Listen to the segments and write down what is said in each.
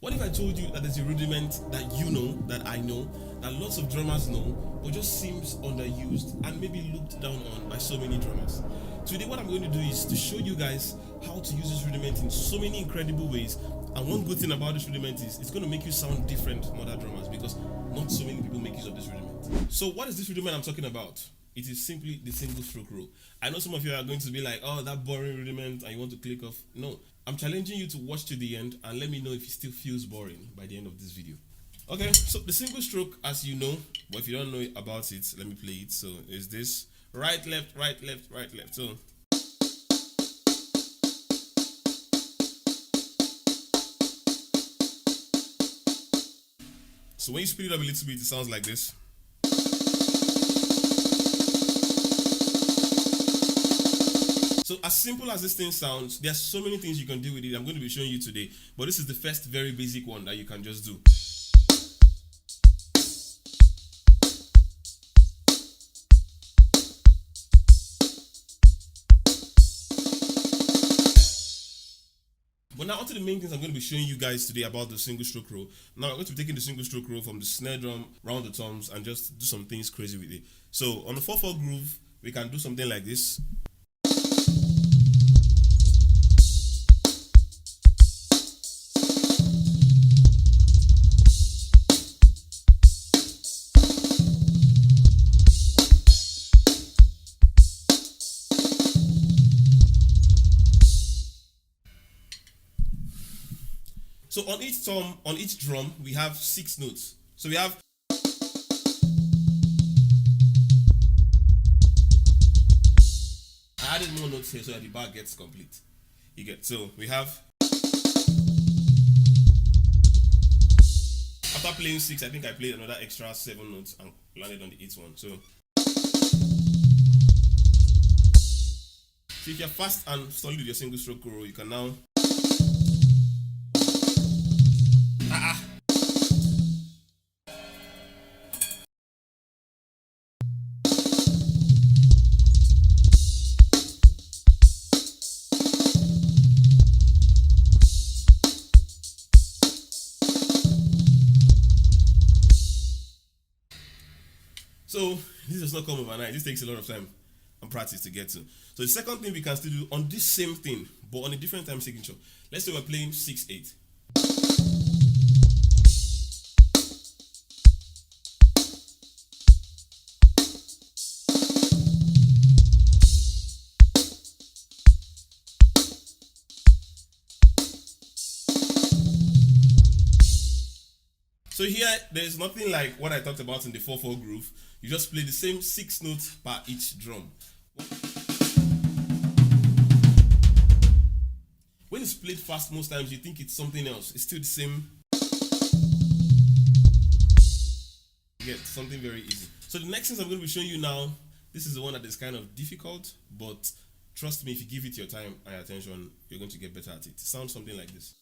What if I told you that there's a rudiment that you know, that I know, that lots of drummers know, but just seems underused and maybe looked down on by so many drummers? Today what I'm going to do is to show you guys how to use this rudiment in so many incredible ways. And one good thing about this rudiment is it's going to make you sound different from other drummers because not so many people make use of this rudiment. So what is this rudiment I'm talking about? It is simply the single stroke roll. I know some of you are going to be like, oh, that boring rudiment, and you want to click off. No, I'm challenging you to watch to the end and let me know if it still feels boring by the end of this video. Okay, so the single stroke, as you know, but if you don't know about it, let me play it. So is this right, left, right, left, right, left. So when you speed it up a little bit, it sounds like this. So as simple as this thing sounds, there are so many things you can do with it. I'm going to be showing you today, but this is the first very basic one that you can just do. But now onto the main things I'm going to be showing you guys today about the single stroke roll. Now I'm going to be taking the single stroke roll from the snare drum round the toms and just do some things crazy with it. So on the 4/4 groove, we can do something like this. So on each tom, on each drum, we have 6 notes. So we have I added more notes here so that the bar gets complete. You get, so we have, after playing 6, I think I played another extra 7 notes and landed on the 8th one. So if you're fast and solid with your single stroke roll, you can now So this does not come overnight. This takes a lot of time and practice to get to. So the second thing we can still do on this same thing, but on a different time signature. Let's say we're playing 6/8. So here, there's nothing like what I talked about in the 4/4 groove. You just play the same 6 notes per each drum. When it's played fast, most times you think it's something else. It's still the same. You get something very easy. So the next thing I'm going to be showing you now, this is the one that is kind of difficult, but trust me, if you give it your time and attention, you're going to get better at it. It sounds something like this.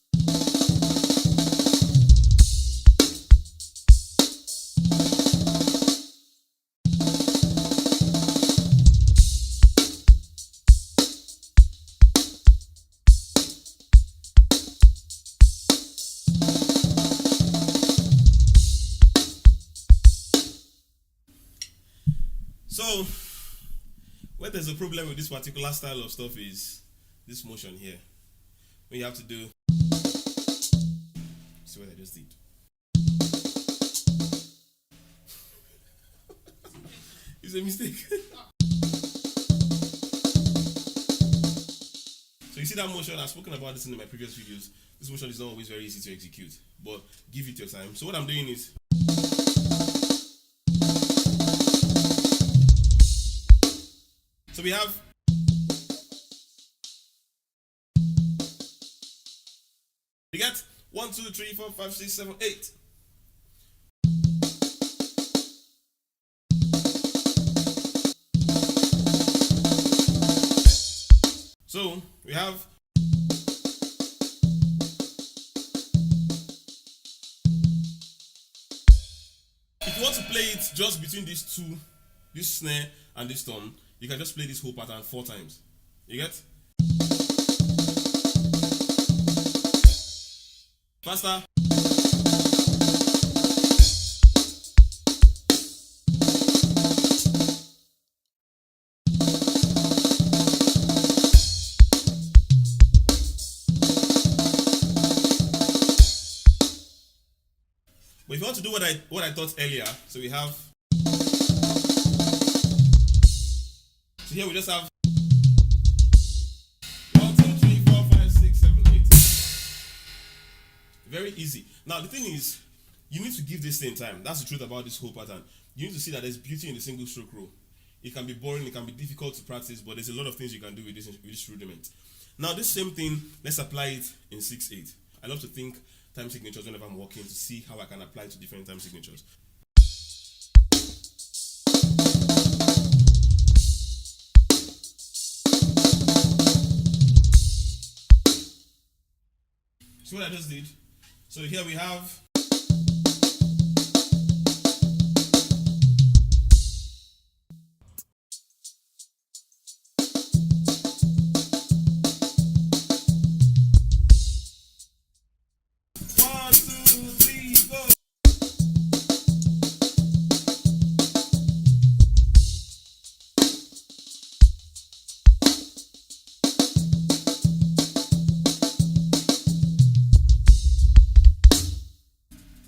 So, where there's a problem with this particular style of stuff is this motion here. When you have to do, see what I just did. It's a mistake. So you see that motion, I've spoken about this in my previous videos. This motion is not always very easy to execute, but give it your time. So what I'm doing is, so we have, you get 1, 2, 3, 4, 5, 6, 7, 8. So we have, if you want to play it just between these two, this snare and this tom, you can just play this whole pattern 4 times. You get? Faster. But if you want to do what I taught earlier, so we have, so here we just have 1, 2, 3, 4, 5, 6, 7, 8. Very easy. Now the thing is, you need to give this thing time. That's the truth about this whole pattern. You need to see that there's beauty in the single stroke row. It can be boring, it can be difficult to practice, but there's a lot of things you can do with this rudiment. Now this same thing, let's apply it in 6/8. I love to think time signatures whenever I'm working to see how I can apply it to different time signatures. See what I just did? So here we have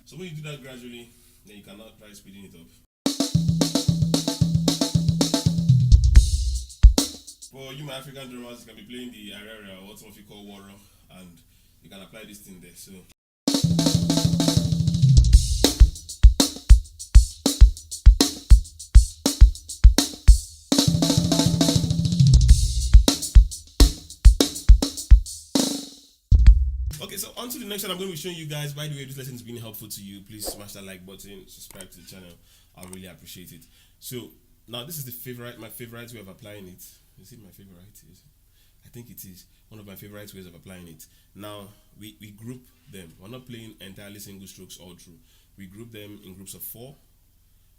so when you do that gradually, then you cannot try speeding it up. For you, my African drummers, you can be playing the Arara, or what some of you call Waro, and you can apply this thing there. So. Okay, so on to the next one I'm going to be showing you guys. By the way, if this lesson has been helpful to you, please smash that like button, subscribe to the channel. I'll really appreciate it. So now this is my favorite way of applying it. Is it my favorite? I think it is one of my favorite ways of applying it. Now we group them. We're not playing entirely single strokes all through. We group them in groups of 4,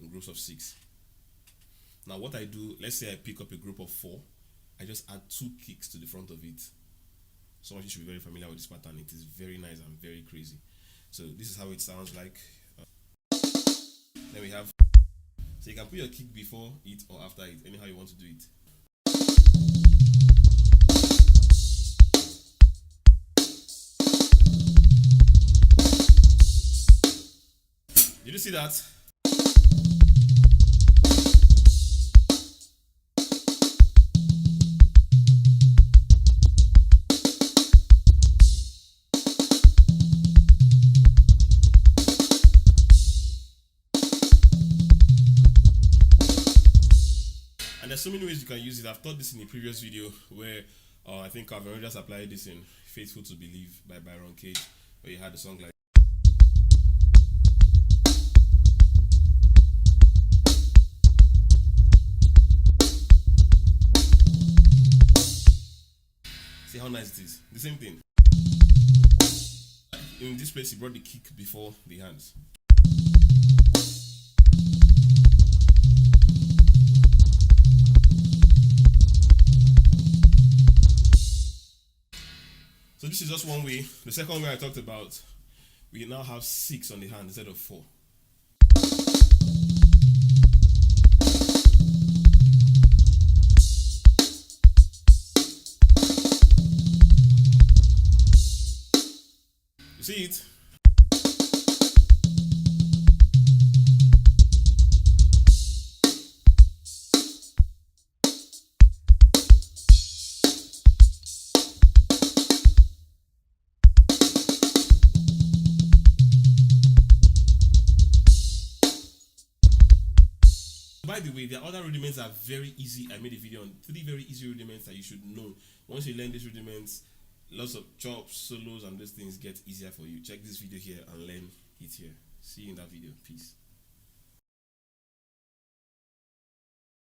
in groups of 6. Now what I do, let's say I pick up a group of 4, I just add 2 kicks to the front of it. Some of you should be very familiar with this pattern. It is very nice and very crazy. So this is how it sounds like. Then we have, so you can put your kick before it or after it, anyhow you want to do it. Did you see that? There's so many ways you can use it. I've taught this in a previous video where I think I've already just applied this in Faithful to Believe by Byron Cage, where you had a song like. See how nice it is? The same thing. In this place, he brought the kick before the hands. So this is just one way. The second way I talked about, we now have 6 on the hand instead of 4. You see it? By the way, there are other rudiments that are very easy. I made a video on 3 very easy rudiments that you should know. Once you learn these rudiments, lots of chops, solos, and those things get easier for you. Check this video here and learn it here. See you in that video. Peace.